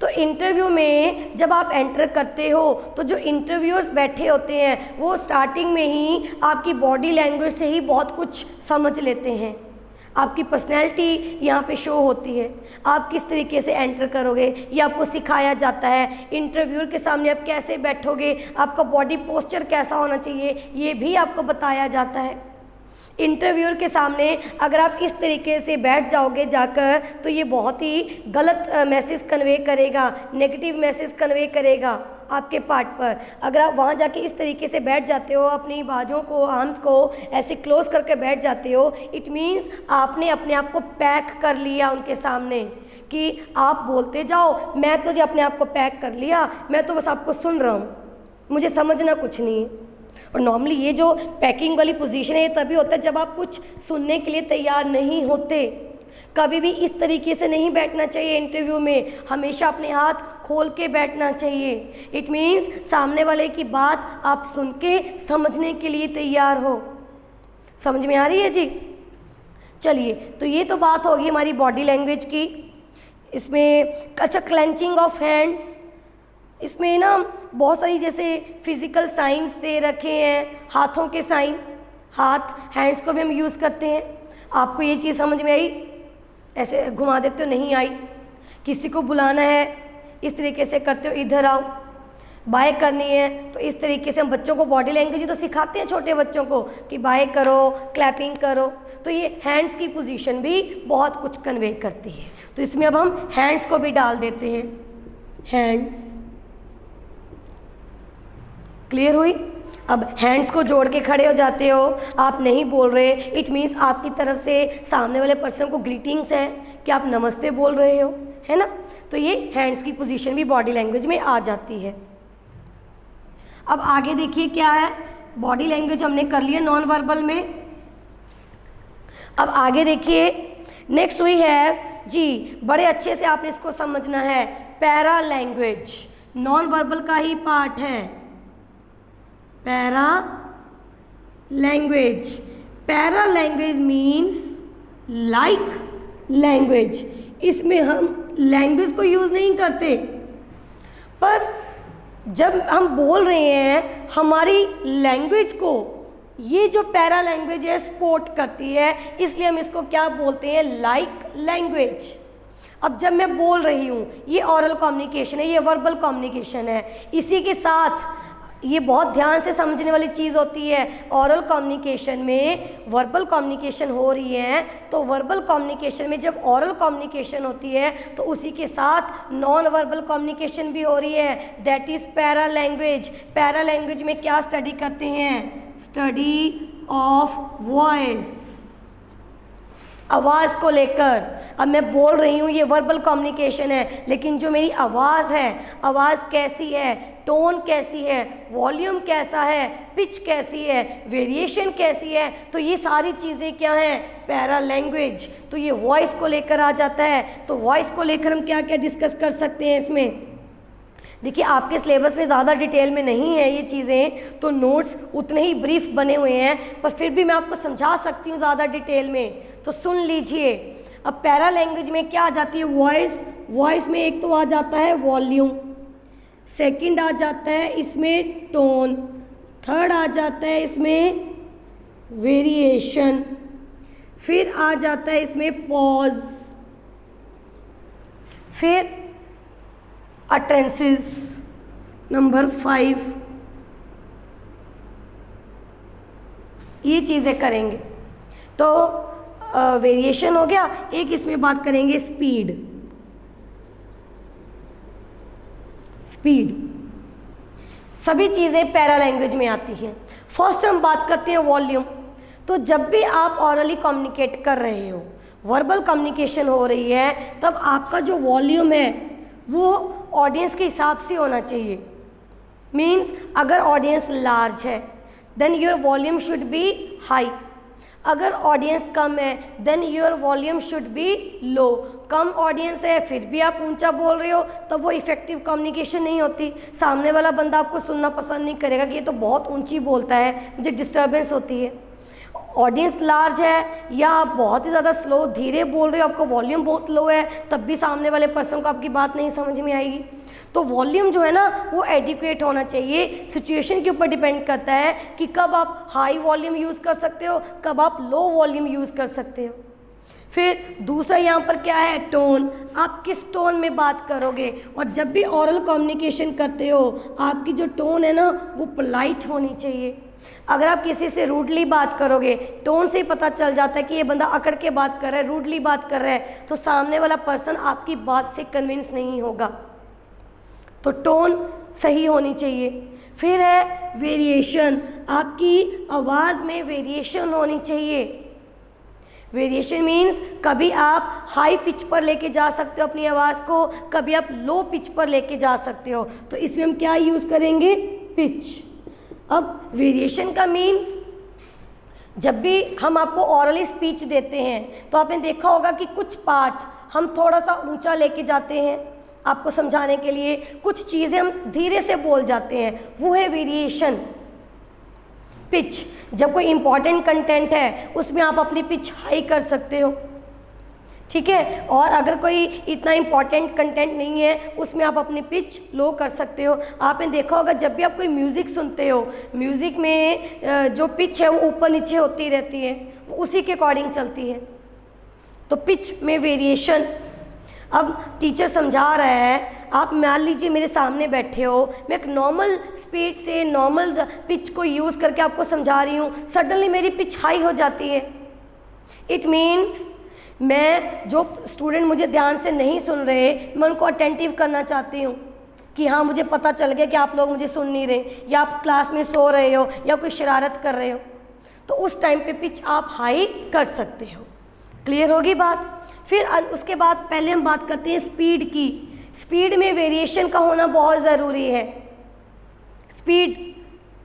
तो इंटरव्यू में जब आप एंटर करते हो तो जो इंटरव्यूअर्स बैठे होते हैं वो स्टार्टिंग में ही आपकी बॉडी लैंग्वेज से ही बहुत कुछ समझ लेते हैं। आपकी पर्सनैलिटी यहाँ पे शो होती है, आप किस तरीके से एंटर करोगे ये आपको सिखाया जाता है। इंटरव्यूअर के सामने आप कैसे बैठोगे, आपका बॉडी पोस्चर कैसा होना चाहिए, ये भी आपको बताया जाता है। इंटरव्यूअर के सामने अगर आप इस तरीके से बैठ जाओगे जाकर, तो ये बहुत ही गलत मैसेज कन्वे करेगा, नेगेटिव मैसेज कन्वे करेगा आपके पार्ट पर। अगर आप वहाँ जाके इस तरीके से बैठ जाते हो, अपनी बाजों को, आर्म्स को ऐसे क्लोज करके बैठ जाते हो, इट मीन्स आपने अपने आप को पैक कर लिया उनके सामने, कि आप बोलते जाओ, मैं तो जो अपने आप को पैक कर लिया, मैं तो बस आपको सुन रहा हूँ, मुझे समझना कुछ नहीं है। और नॉर्मली ये जो पैकिंग वाली पोजीशन है ये तभी होता है जब आप कुछ सुनने के लिए तैयार नहीं होते। कभी भी इस तरीके से नहीं बैठना चाहिए इंटरव्यू में, हमेशा अपने हाथ खोल के बैठना चाहिए। इट मीन्स सामने वाले की बात आप सुन के समझने के लिए तैयार हो। समझ में आ रही है जी? चलिए, तो ये तो बात होगी हमारी बॉडी लैंग्वेज की। इसमें अच्छा, क्लेंचिंग ऑफ हैंड्स, इसमें ना बहुत सारी जैसे फिज़िकल साइंस दे रखे हैं, हाथों के साइन, हाथ, हैंड्स को भी हम यूज़ करते हैं। आपको ये चीज़ समझ में आई? ऐसे घुमा देते हो, नहीं आई। किसी को बुलाना है इस तरीके से करते हो, इधर आओ। बाय करनी है तो इस तरीके से हम बच्चों को बॉडी लैंग्वेज तो सिखाते हैं छोटे बच्चों को कि बाय करो, क्लैपिंग करो। तो ये हैंड्स की पोजीशन भी बहुत कुछ कन्वे करती है। तो इसमें अब हम हैंड्स को भी डाल देते हैं, हैंड्स। क्लियर हुई? अब हैंड्स को जोड़ के खड़े हो जाते हो, आप नहीं बोल रहे, इट मीन्स आपकी तरफ से सामने वाले पर्सन को ग्रीटिंग्स हैं कि आप नमस्ते बोल रहे हो, है ना। तो ये हैंड्स की पोजीशन भी बॉडी लैंग्वेज में आ जाती है। अब आगे देखिए क्या है, बॉडी लैंग्वेज हमने कर लिया नॉन वर्बल में। अब आगे देखिए, नेक्स्ट वी हैव जी, बड़े अच्छे से आपने इसको समझना है, पैरा लैंग्वेज नॉन वर्बल का ही पार्ट है। Para language, para language means like language. इसमें हम लैंग्वेज को यूज़ नहीं करते, पर जब हम बोल रहे हैं हमारी लैंग्वेज को ये जो पैरा लैंग्वेज है सपोर्ट करती है, इसलिए हम इसको क्या बोलते हैं, लाइक लैंग्वेज। अब जब मैं बोल रही हूँ, ये ऑरल कम्युनिकेशन है, ये वर्बल कम्युनिकेशन है। इसी के साथ ये बहुत ध्यान से समझने वाली चीज़ होती है, ऑरल कम्युनिकेशन में वर्बल कम्युनिकेशन हो रही है, तो वर्बल कम्युनिकेशन में जब ऑरल कम्युनिकेशन होती है तो उसी के साथ नॉन वर्बल कम्युनिकेशन भी हो रही है, that is para language. Para language में क्या स्टडी करते हैं, स्टडी ऑफ वॉइस। आवाज़ को लेकर अब मैं बोल रही हूँ, ये वर्बल कम्युनिकेशन है, लेकिन जो मेरी आवाज़ है, आवाज़ कैसी है, टोन कैसी है, वॉल्यूम कैसा है, पिच कैसी है, वेरिएशन कैसी है, तो ये सारी चीज़ें क्या हैं, पैरा लैंग्वेज। तो ये वॉइस को लेकर आ जाता है। तो वॉइस को लेकर हम क्या क्या डिस्कस कर सकते हैं इसमें। देखिए आपके सिलेबस में ज़्यादा डिटेल में नहीं है ये चीज़ें, तो नोट्स उतने ही ब्रीफ बने हुए हैं, पर फिर भी मैं आपको समझा सकती हूँ ज़्यादा डिटेल में, तो सुन लीजिए। अब पैरा लैंग्वेज में क्या आ जाती है, वॉइस। वॉइस में एक तो आ जाता है वॉल्यूम, सेकंड आ जाता है इसमें टोन, थर्ड आ जाता है इसमें वेरिएशन, फिर आ जाता है इसमें पॉज, फिर अटेंसेस, नंबर 5, ये चीज़ें करेंगे। तो वेरिएशन हो गया। एक इसमें बात करेंगे स्पीड। स्पीड सभी चीज़ें पैरा लैंग्वेज में आती हैं। फर्स्ट हम बात करते हैं वॉल्यूम। तो जब भी आप ऑरली कम्युनिकेट कर रहे हो, वर्बल कम्युनिकेशन हो रही है, तब आपका जो वॉल्यूम है वो ऑडियंस के हिसाब से होना चाहिए। मीन्स अगर ऑडियंस लार्ज है then your volume should be high, अगर ऑडियंस कम है then your volume should be low. कम ऑडियंस है फिर भी आप ऊंचा बोल रहे हो, तब वो इफेक्टिव कम्युनिकेशन नहीं होती। सामने वाला बंदा आपको सुनना पसंद नहीं करेगा कि ये तो बहुत ऊंची बोलता है, मुझे डिस्टर्बेंस होती है। ऑडियंस लार्ज है या आप बहुत ही ज़्यादा स्लो धीरे बोल रहे हो, आपका वॉल्यूम बहुत लो है, तब भी सामने वाले पर्सन को आपकी बात नहीं समझ में आएगी। तो वॉल्यूम जो है ना वो एडिक्वेट होना चाहिए। सिचुएशन के ऊपर डिपेंड करता है कि कब आप हाई वॉल्यूम यूज़ कर सकते हो, कब आप लो वॉल्यूम यूज़ कर सकते हो। फिर दूसरा यहाँ पर क्या है, टोन। आप किस टोन में बात करोगे, और जब भी ओरल कम्युनिकेशन करते हो आपकी जो टोन है ना वो पोलाइट होनी चाहिए। अगर आप किसी से रूडली बात करोगे, टोन से ही पता चल जाता है कि ये बंदा अकड़ के बात कर रहा है, रूडली बात कर रहा है, तो सामने वाला पर्सन आपकी बात से कन्विंस नहीं होगा। तो टोन सही होनी चाहिए। फिर है वेरिएशन, आपकी आवाज़ में वेरिएशन होनी चाहिए। वेरिएशन मीन्स कभी आप हाई पिच पर लेके जा सकते हो अपनी आवाज़ को, कभी आप लो पिच पर लेके जा सकते हो। तो इसमें हम क्या यूज़ करेंगे, पिच। अब वेरिएशन का मीन्स जब भी हम आपको ऑरली स्पीच देते हैं तो आपने देखा होगा कि कुछ पार्ट हम थोड़ा सा ऊंचा लेके जाते हैं आपको समझाने के लिए, कुछ चीज़ें हम धीरे से बोल जाते हैं, वो है वेरिएशन। पिच, जब कोई इम्पॉर्टेंट कंटेंट है उसमें आप अपनी पिच हाई कर सकते हो, ठीक है। और अगर कोई इतना इम्पॉर्टेंट कंटेंट नहीं है उसमें आप अपनी पिच लो कर सकते हो। आपने देखा होगा जब भी आप कोई म्यूज़िक सुनते हो, म्यूज़िक में जो पिच है वो ऊपर नीचे होती रहती है, वो उसी के अकॉर्डिंग चलती है। तो पिच में वेरिएशन। अब टीचर समझा रहा है, आप मान लीजिए मेरे सामने बैठे हो, मैं एक नॉर्मल स्पीड से नॉर्मल पिच को यूज़ करके आपको समझा रही हूँ, सडनली मेरी पिच हाई हो जाती है। इट मीन्स मैं जो स्टूडेंट मुझे ध्यान से नहीं सुन रहे, मैं उनको अटेंटिव करना चाहती हूँ कि हाँ मुझे पता चल गया कि आप लोग मुझे सुन नहीं रहे, या आप क्लास में सो रहे हो या कोई शरारत कर रहे हो, तो उस टाइम पे पिच आप हाई कर सकते हो। क्लियर होगी बात। फिर उसके बाद पहले हम बात करते हैं स्पीड की। स्पीड में वेरिएशन का होना बहुत ज़रूरी है। स्पीड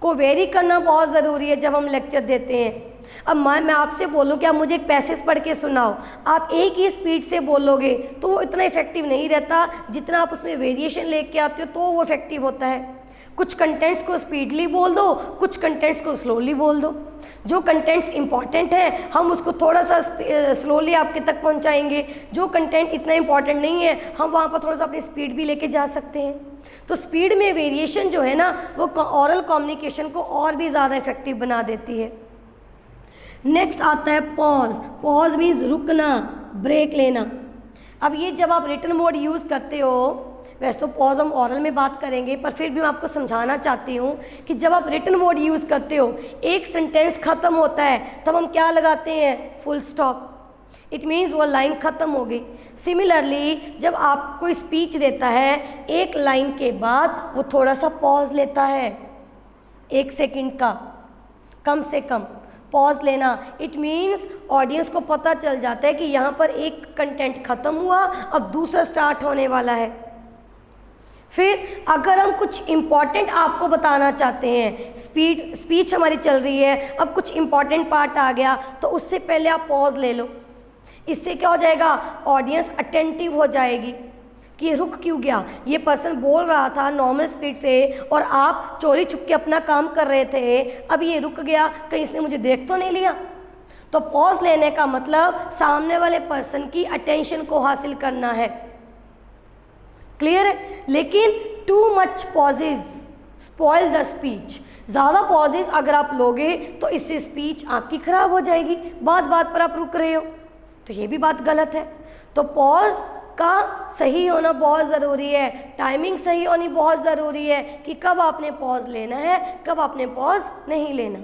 को वेरी करना बहुत ज़रूरी है जब हम लेक्चर देते हैं। अब मैं आपसे बोलूँ कि आप मुझे एक पैसेज पढ़ के सुनाओ, आप एक ही स्पीड से बोलोगे तो वो इतना इफेक्टिव नहीं रहता जितना आप उसमें वेरिएशन लेके आते हो तो वो इफेक्टिव होता है। कुछ कंटेंट्स को स्पीडली बोल दो, कुछ कंटेंट्स को स्लोली बोल दो। जो कंटेंट्स इंपॉर्टेंट हैं हम उसको थोड़ा सा स्लोली आपके तक पहुंचाएंगे, जो कंटेंट इतना इंपॉर्टेंट नहीं है हम वहाँ पर थोड़ा सा अपनी स्पीड भी लेके जा सकते हैं। तो स्पीड में वेरिएशन जो है ना वो ऑरल कम्युनिकेशन को और भी ज़्यादा इफेक्टिव बना देती है। नेक्स्ट आता है पॉज। पॉज मीन्स रुकना, ब्रेक लेना। अब ये जब आप रिटन मोड यूज़ करते हो, वैसे तो पॉज हम ऑरल में बात करेंगे पर फिर भी मैं आपको समझाना चाहती हूँ कि जब आप रिटन मोड यूज़ करते हो, एक सेंटेंस ख़त्म होता है तब हम क्या लगाते हैं, फुल स्टॉप। इट मीन्स वो लाइन ख़त्म हो गई। सिमिलरली जब आप कोई स्पीच देता है, एक लाइन के बाद वो थोड़ा सा पॉज लेता है, 1 सेकंड का कम से कम, पॉज लेना, इट मीन्स ऑडियंस को पता चल जाता है कि यहाँ पर एक कंटेंट ख़त्म हुआ, अब दूसरा स्टार्ट होने वाला है। फिर अगर हम कुछ इम्पॉर्टेंट आपको बताना चाहते हैं, स्पीच हमारी चल रही है, अब कुछ इम्पॉर्टेंट पार्ट आ गया, तो उससे पहले आप पॉज ले लो। इससे क्या हो जाएगा, ऑडियंस अटेंटिव हो जाएगी कि ये रुक क्यों गया, ये पर्सन बोल रहा था नॉर्मल स्पीड से और आप चोरी छुप के अपना काम कर रहे थे, अब ये रुक गया, कहीं इसने मुझे देख तो नहीं लिया। तो पॉज लेने का मतलब सामने वाले पर्सन की अटेंशन को हासिल करना है। क्लियर है? लेकिन too much pauses spoil the speech, ज़्यादा पॉजेज अगर आप लोगे तो इससे स्पीच आपकी खराब हो जाएगी, बात बात पर आप रुक रहे हो, तो ये भी बात गलत है। तो पॉज का सही होना बहुत ज़रूरी है, टाइमिंग सही होनी बहुत ज़रूरी है कि कब आपने पॉज लेना है, कब आपने पॉज नहीं लेना।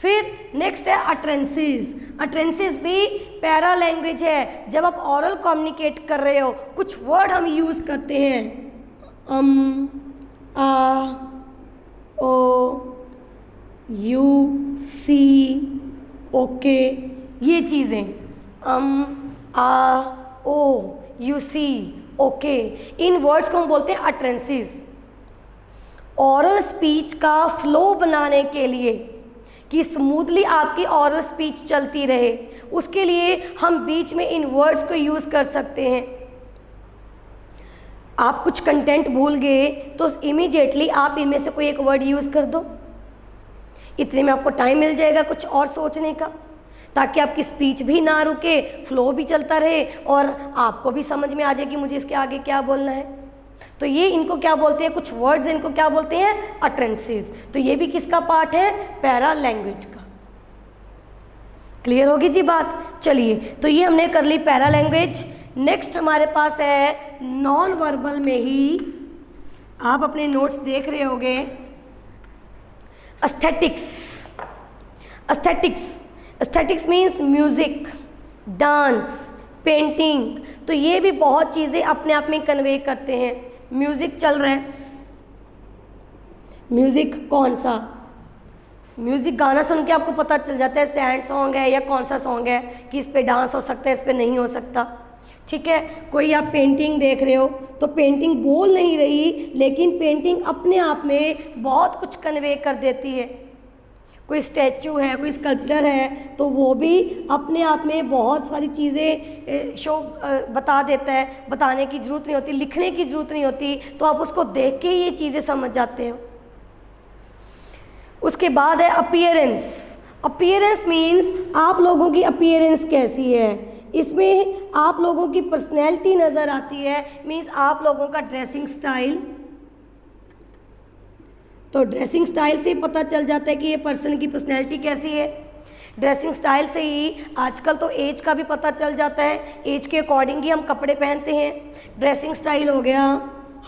फिर नेक्स्ट है अटरेंसेस। अटरेंसेस भी पैरा लैंग्वेज है। जब आप ऑरल कम्युनिकेट कर रहे हो, कुछ वर्ड हम यूज़ करते हैं, आ, ओ, यू, सी, ओके, ये चीज़ें ah, oh, you, see, okay, इन वर्ड्स को हम बोलते हैं अटरेंसेस। ऑरल स्पीच का फ्लो बनाने के लिए कि स्मूथली आपकी ऑरल स्पीच चलती रहे, उसके लिए हम बीच में इन वर्ड्स को यूज़ कर सकते हैं। आप कुछ कंटेंट भूल गए तो इमीडिएटली आप इनमें से कोई एक वर्ड यूज़ कर दो, इतने में आपको टाइम मिल जाएगा कुछ और सोचने का, ताकि आपकी स्पीच भी ना रुके, फ्लो भी चलता रहे और आपको भी समझ में आ जाए कि मुझे इसके आगे क्या बोलना है। तो ये इनको क्या बोलते हैं, कुछ वर्ड्स इनको क्या बोलते हैं, अटरेंसेस। तो ये भी किसका पार्ट है, पैरा लैंग्वेज का। क्लियर होगी जी बात? चलिए, तो ये हमने कर ली पैरा लैंग्वेज। नेक्स्ट हमारे पास है नॉन वर्बल में ही, आप अपने नोट्स देख रहे होंगे, aesthetics. Aesthetics, aesthetics means music, dance, painting. तो ये भी बहुत चीज़ें अपने आप में कन्वे करते हैं। म्यूज़िक चल रहा है, म्यूज़िक कौन सा, म्यूज़िक गाना सुन के आपको पता चल जाता है सैड सॉन्ग है या कौन सा सॉन्ग है, कि इस पे डांस हो सकता है, इस पे नहीं हो सकता। ठीक है, कोई आप पेंटिंग देख रहे हो तो पेंटिंग बोल नहीं रही, लेकिन पेंटिंग अपने आप में बहुत कुछ कन्वे कर देती है। कोई स्टैचू है, कोई स्कल्पचर है, तो वो भी अपने आप में बहुत सारी चीज़ें शो बता देता है। बताने की ज़रूरत नहीं होती, लिखने की ज़रूरत नहीं होती, तो आप उसको देख के ये चीज़ें समझ जाते हो। उसके बाद है अपीयरेंस। अपीयरेंस मीन्स आप लोगों की अपीयरेंस कैसी है, इसमें आप लोगों की पर्सनैलिटी नज़र आती है। मीन्स आप लोगों का ड्रेसिंग स्टाइल, तो ड्रेसिंग स्टाइल से पता चल जाता है कि ये पर्सन की पर्सनैलिटी कैसी है। ड्रेसिंग स्टाइल से ही आजकल तो एज का भी पता चल जाता है, एज के अकॉर्डिंग ही हम कपड़े पहनते हैं। ड्रेसिंग स्टाइल हो गया,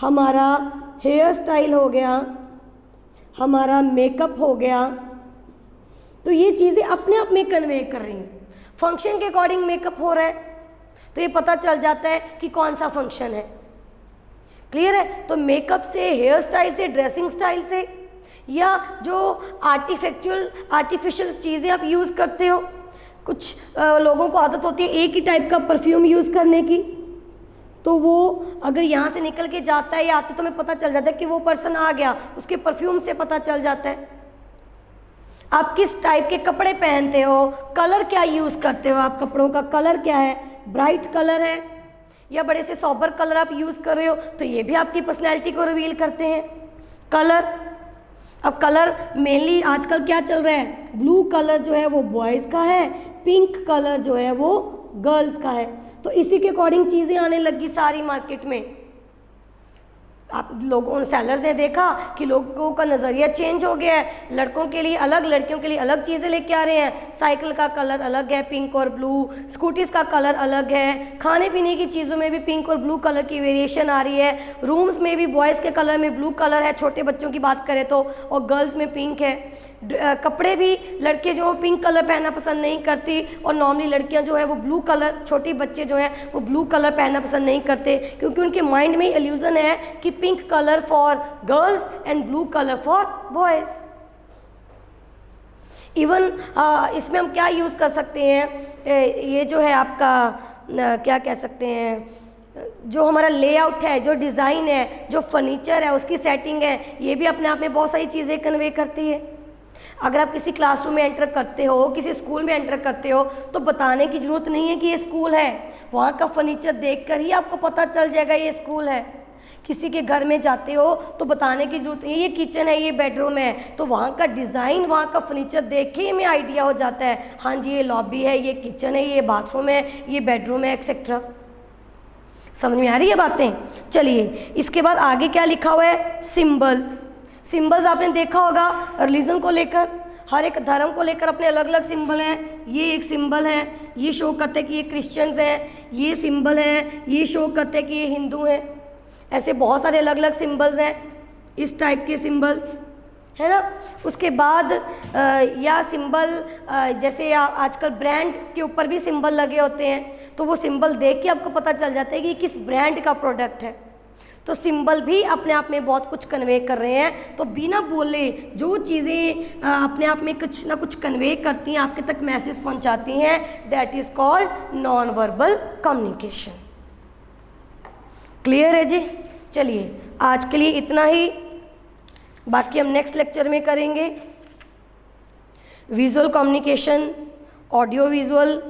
हमारा हेयर स्टाइल हो गया, हमारा मेकअप हो गया, तो ये चीज़ें अपने आप में कन्वे कर रही हैं। फंक्शन के अकॉर्डिंग मेकअप हो रहा है तो ये पता चल जाता है कि कौन सा फंक्शन है। क्लियर है? तो मेकअप से, हेयर स्टाइल से, ड्रेसिंग स्टाइल से, या जो आर्टिफिशियल चीज़ें आप यूज़ करते हो, कुछ लोगों को आदत होती है एक ही टाइप का परफ्यूम यूज़ करने की, तो वो अगर यहाँ से निकल के जाता है या आता है तो हमें पता चल जाता है कि वो पर्सन आ गया, उसके परफ्यूम से पता चल जाता है। आप किस टाइप के कपड़े पहनते हो, कलर क्या यूज़ करते हो, आप कपड़ों का कलर क्या है, ब्राइट कलर है या बड़े से सॉबर कलर आप यूज़ कर रहे हो, तो ये भी आपकी पर्सनैलिटी को रिवील करते हैं। कलर, अब कलर मेनली आजकल क्या चल रहा है, ब्लू कलर जो है वो बॉयज़ का है, पिंक कलर जो है वो गर्ल्स का है। तो इसी के अकॉर्डिंग चीज़ें आने लगी सारी मार्केट में। आप लोगों सेलर्स ने देखा कि लोगों का नज़रिया चेंज हो गया है, लड़कों के लिए अलग, लड़कियों के लिए अलग चीज़ें लेके आ रहे हैं। साइकिल का कलर अलग है, पिंक और ब्लू, स्कूटीज़ का कलर अलग है, खाने पीने की चीज़ों में भी पिंक और ब्लू कलर की वेरिएशन आ रही है। रूम्स में भी बॉयज़ के कलर में ब्लू कलर है, छोटे बच्चों की बात करें तो, और गर्ल्स में पिंक है। कपड़े भी लड़के जो पिंक कलर पहनना पसंद नहीं करती और नॉर्मली लड़कियां जो है वो ब्लू कलर, छोटे बच्चे जो हैं वो ब्लू कलर पहनना पसंद नहीं करते, क्योंकि उनके माइंड में इल्यूजन है कि pink colour for girls and blue colour for boys. Even इसमें हम क्या यूज़ कर सकते हैं, ये जो है आपका क्या कह सकते हैं, जो हमारा लेआउट है, जो डिज़ाइन है, जो फर्नीचर है, उसकी सेटिंग है, ये भी अपने आप में बहुत सारी चीज़ें कन्वे करती है। अगर आप किसी क्लासरूम में एंटर करते हो, किसी स्कूल में एंटर करते हो, तो बताने की ज़रूरत नहीं है कि ये स्कूल है, वहाँ का फर्नीचर देखकर ही आपको पता चल जाएगा ये स्कूल है। किसी के घर में जाते हो तो बताने की जरूरत नहीं है ये किचन है, ये बेडरूम है, तो वहाँ का डिज़ाइन, वहाँ का फर्नीचर देख के ही हमें आइडिया हो जाता है, हाँ जी ये लॉबी है, ये किचन है, ये बाथरूम है, ये बेडरूम है, एक्सेट्रा। समझ में आ रही है बातें? चलिए, इसके बाद आगे क्या लिखा हुआ है, सिंबल्स। सिंबल्स आपने देखा होगा रिलीजन को लेकर, हर एक धर्म को लेकर अपने अलग अलग सिंबल हैं। ये एक सिंबल है, ये शो करते हैं कि ये क्रिश्चियंस हैं, ये सिंबल है, ये शो करते हैं कि ये हिंदू हैं। ऐसे बहुत सारे अलग अलग सिंबल्स हैं, इस टाइप के सिंबल्स है ना। उसके बाद या सिंबल जैसे आजकल ब्रांड के ऊपर भी सिंबल लगे होते हैं, तो वो सिंबल देख के आपको पता चल जाता है कि किस ब्रांड का प्रोडक्ट है। तो सिंबल भी अपने आप में बहुत कुछ कन्वे कर रहे हैं। तो बिना बोले जो चीज़ें अपने आप में कुछ ना कुछ कन्वे करती हैं, आपके तक मैसेज पहुंचाती हैं, that is called non verbal communication. Clear है जी? चलिए, आज के लिए इतना ही, बाकी हम नेक्स्ट लेक्चर में करेंगे। Visual communication, audio visual,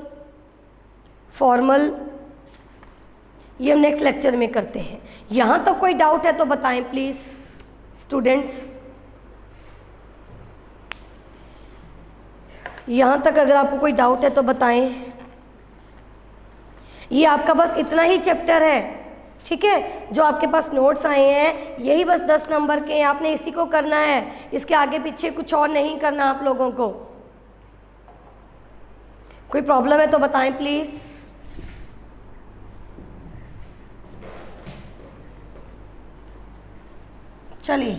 formal, ये हम नेक्स्ट लेक्चर में करते हैं। यहाँ तक कोई डाउट है तो बताएं प्लीज़ स्टूडेंट्स। यहाँ तक अगर आपको कोई डाउट है तो बताएं। ये आपका बस इतना ही चैप्टर है, ठीक है, जो आपके पास नोट्स आए हैं यही बस 10 नंबर के हैं, आपने इसी को करना है, इसके आगे पीछे कुछ और नहीं करना आप लोगों को। कोई प्रॉब्लम है तो बताएं प्लीज़। चलिए,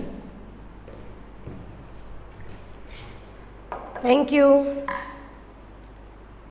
थैंक यू।